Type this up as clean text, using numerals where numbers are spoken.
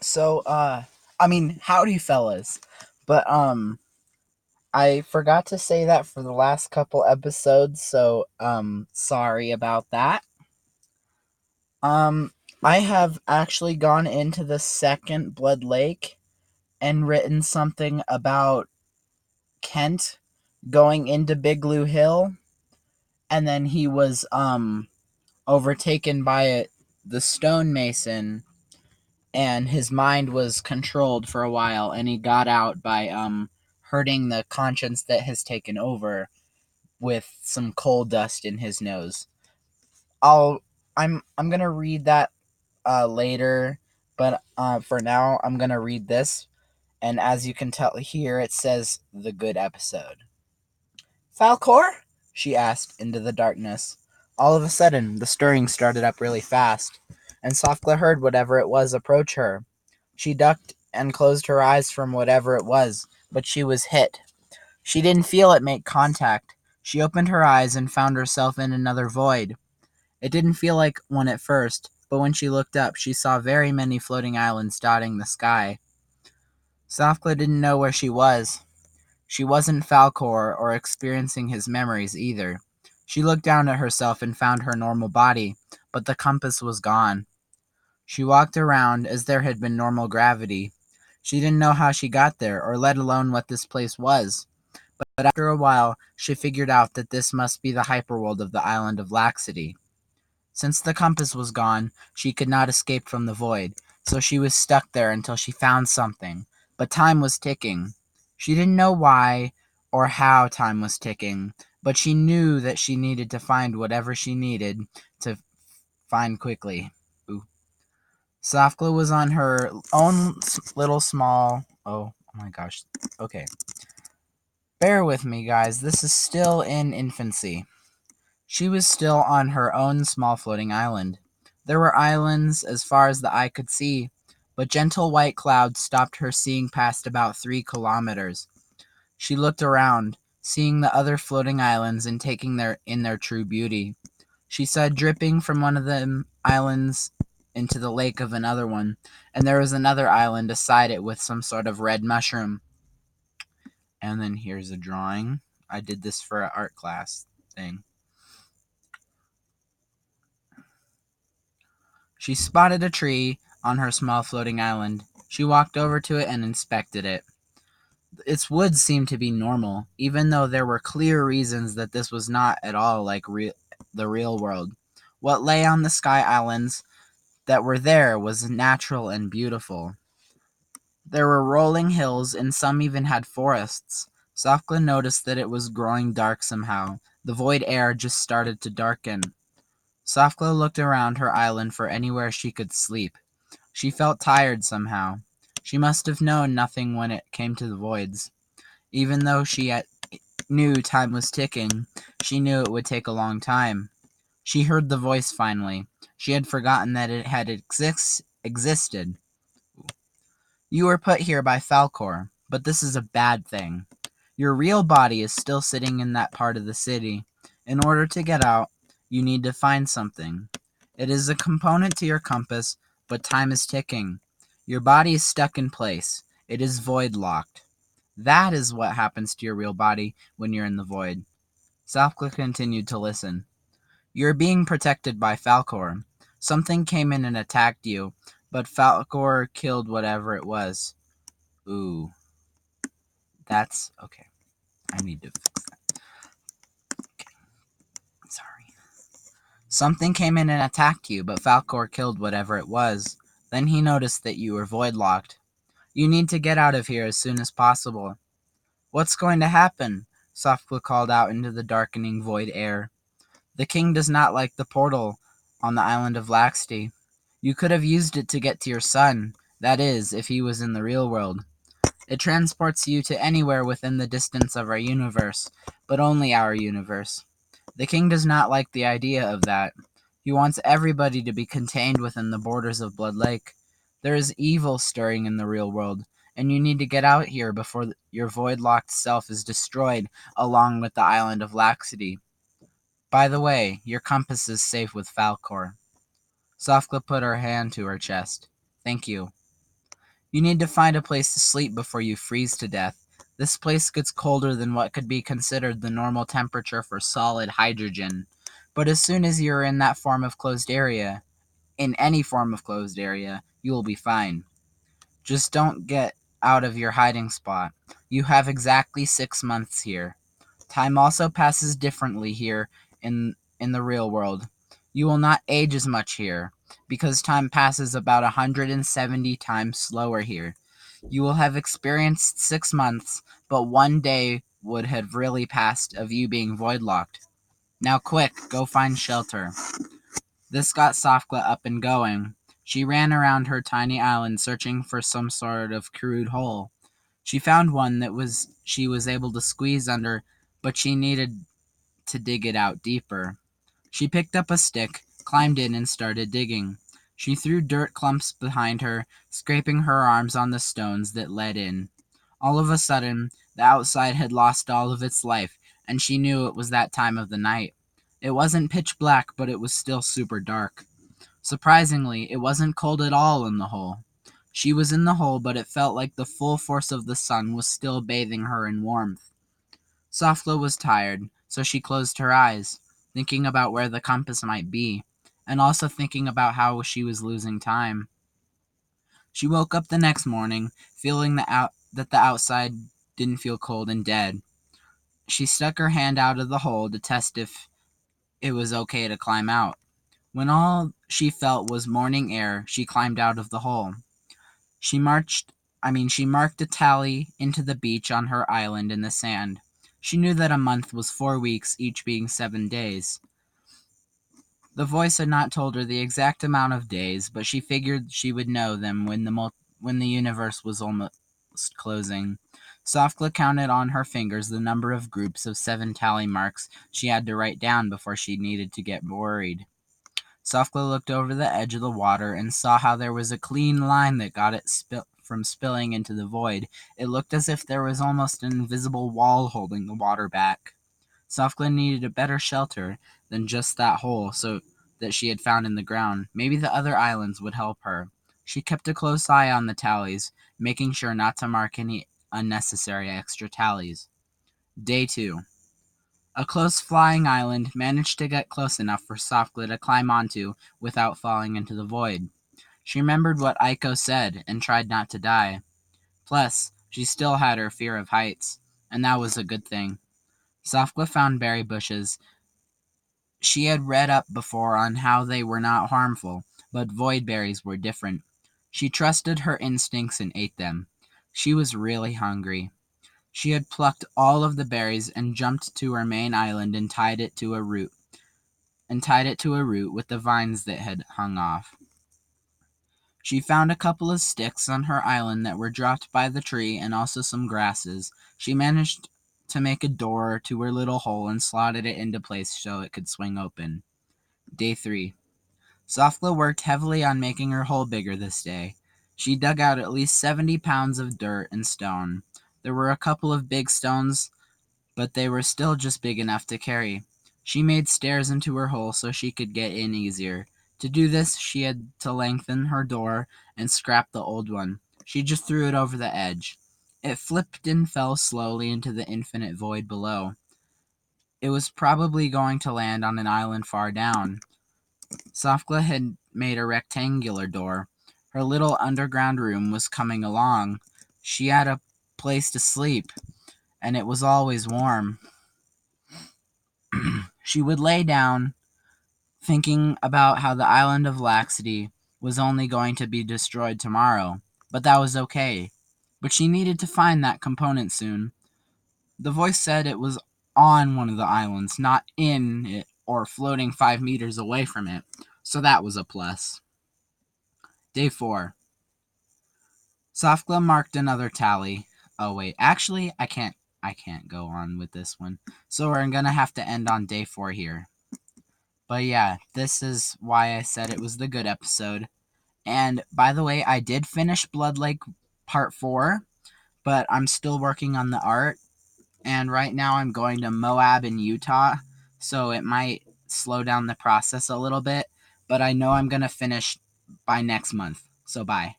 So, howdy, fellas. But, I forgot to say that for the last couple episodes, so, sorry about that. Um, I have actually gone into the second Blood Lake and written something about Kent going into Big Blue Hill, and then he was, overtaken by the stonemason, and his mind was controlled for a while, and he got out by hurting the conscience that has taken over with some coal dust in his nose. I'm gonna read that later, but for now I'm gonna read this, and as you can tell here, it says the good episode. Falcor? She asked into the darkness. All of a sudden, the stirring started up really fast, and Sofkla heard whatever it was approach her. She ducked and closed her eyes from whatever it was, but she was hit. She didn't feel it make contact. She opened her eyes and found herself in another void. It didn't feel like one at first, but when she looked up, she saw very many floating islands dotting the sky. Sofkla didn't know where she was. She wasn't Falcor or experiencing his memories either. She looked down at herself and found her normal body, but the compass was gone. She walked around as there had been normal gravity. She didn't know how she got there, or let alone what this place was. But after a while, she figured out that this must be the hyperworld of the island of Laxity. Since the compass was gone, she could not escape from the void, so she was stuck there until she found something. But time was ticking. She didn't know why or how time was ticking, but she knew that she needed to find whatever she needed to find quickly. Ooh. Safkla was on her own little small... Oh my gosh. Okay. Bear with me, guys. This is still in infancy. She was still on her own small floating island. There were islands as far as the eye could see, but gentle white clouds stopped her seeing past about 3 kilometers. She looked around, seeing the other floating islands and taking their true beauty. She saw dripping from one of the islands into the lake of another one, and there was another island beside it with some sort of red mushroom. And then here's a drawing. I did this for an art class thing. She spotted a tree on her small floating island. She walked over to it and inspected it. Its wood seemed to be normal, even though there were clear reasons that this was not at all like the real world. What lay on the sky islands that were there was natural and beautiful. There were rolling hills, and some even had forests. Sofkla noticed that it was growing dark somehow. The void air just started to darken. Sofkla looked around her island for anywhere she could sleep. She felt tired somehow. She must have known nothing when it came to the voids. Even though she knew time was ticking, she knew it would take a long time. She heard the voice finally. She had forgotten that it had existed. You were put here by Falcor, but this is a bad thing. Your real body is still sitting in that part of the city. In order to get out, you need to find something. It is a component to your compass, but time is ticking. Your body is stuck in place. It is void locked. That is what happens to your real body when you're in the void. Safkla continued to listen. You're being protected by Falcor. Something came in and attacked you, but Falcor killed whatever it was. Ooh. That's okay. I need to fix that. Okay. Sorry. Something came in and attacked you, but Falcor killed whatever it was. Then he noticed that you were void locked. You need to get out of here as soon as possible. What's going to happen? Sofkla called out into the darkening void air. The king does not like the portal on the island of Laxty. You could have used it to get to your son. That is, if he was in the real world. It transports you to anywhere within the distance of our universe, but only our universe. The king does not like the idea of that. He wants everybody to be contained within the borders of Blood Lake. There is evil stirring in the real world, and you need to get out here before your void-locked self is destroyed along with the island of Laxity. By the way, your compass is safe with Falcor. Sofkla put her hand to her chest. Thank you. You need to find a place to sleep before you freeze to death. This place gets colder than what could be considered the normal temperature for solid hydrogen. But as soon as you're in that form of closed area, in any form of closed area, you will be fine. Just don't get out of your hiding spot. You have exactly 6 months here. Time also passes differently here in the real world. You will not age as much here, because time passes about 170 times slower here. You will have experienced 6 months, but one day would have really passed of you being void locked. Now quick, go find shelter. This got Safka up and going. She ran around her tiny island searching for some sort of crude hole. She found one that she was able to squeeze under, but she needed to dig it out deeper. She picked up a stick, climbed in, and started digging. She threw dirt clumps behind her, scraping her arms on the stones that led in. All of a sudden, the outside had lost all of its life, and she knew it was that time of the night. It wasn't pitch black, but it was still super dark. Surprisingly, it wasn't cold at all in the hole. She was in the hole, but it felt like the full force of the sun was still bathing her in warmth. Safla was tired, so she closed her eyes, thinking about where the compass might be, and also thinking about how she was losing time. She woke up the next morning, feeling that the outside didn't feel cold and dead. She stuck her hand out of the hole to test if it was okay to climb out. When all she felt was morning air, she climbed out of the hole. She marked a tally into the beach on her island in the sand. She knew that a month was 4 weeks, each being 7 days. The voice had not told her the exact amount of days, but she figured she would know them when the universe was almost closing. Safkla counted on her fingers the number of groups of 7 tally marks she had to write down before she needed to get worried. Safkla looked over the edge of the water and saw how there was a clean line that got it from spilling into the void. It looked as if there was almost an invisible wall holding the water back. Safkla needed a better shelter than just that hole that she had found in the ground. Maybe the other islands would help her. She kept a close eye on the tallies, making sure not to mark any unnecessary extra tallies. Day 2. A close flying island managed to get close enough for Safkla to climb onto without falling into the void. She remembered what Aiko said and tried not to die. Plus, she still had her fear of heights, and that was a good thing. Safkla found berry bushes. She had read up before on how they were not harmful, but void berries were different. She trusted her instincts and ate them. She was really hungry. She had plucked all of the berries and jumped to her main island and tied it to a root with the vines that had hung off. She found a couple of sticks on her island that were dropped by the tree and also some grasses. She managed to make a door to her little hole and slotted it into place so it could swing open. Day 3. Safkla worked heavily on making her hole bigger this day. She dug out at least 70 pounds of dirt and stone. There were a couple of big stones, but they were still just big enough to carry. She made stairs into her hole so she could get in easier. To do this, she had to lengthen her door and scrap the old one. She just threw it over the edge. It flipped and fell slowly into the infinite void below. It was probably going to land on an island far down. Safkla had made a rectangular door. Her little underground room was coming along. She had a place to sleep, and it was always warm. She would lay down, thinking about how the island of Laxity was only going to be destroyed tomorrow, but that was okay. But she needed to find that component soon. The voice said it was on one of the islands, not in it or floating 5 meters away from it, so that was a plus. Day 4. Safkla marked another tally. Oh wait, actually I can't go on with this one. So we're gonna have to end on day 4 here. But yeah, this is why I said it was the good episode. And by the way, I did finish Blood Lake Part 4, but I'm still working on the art. And right now I'm going to Moab in Utah, so it might slow down the process a little bit. But I know I'm going to finish by next month. So bye.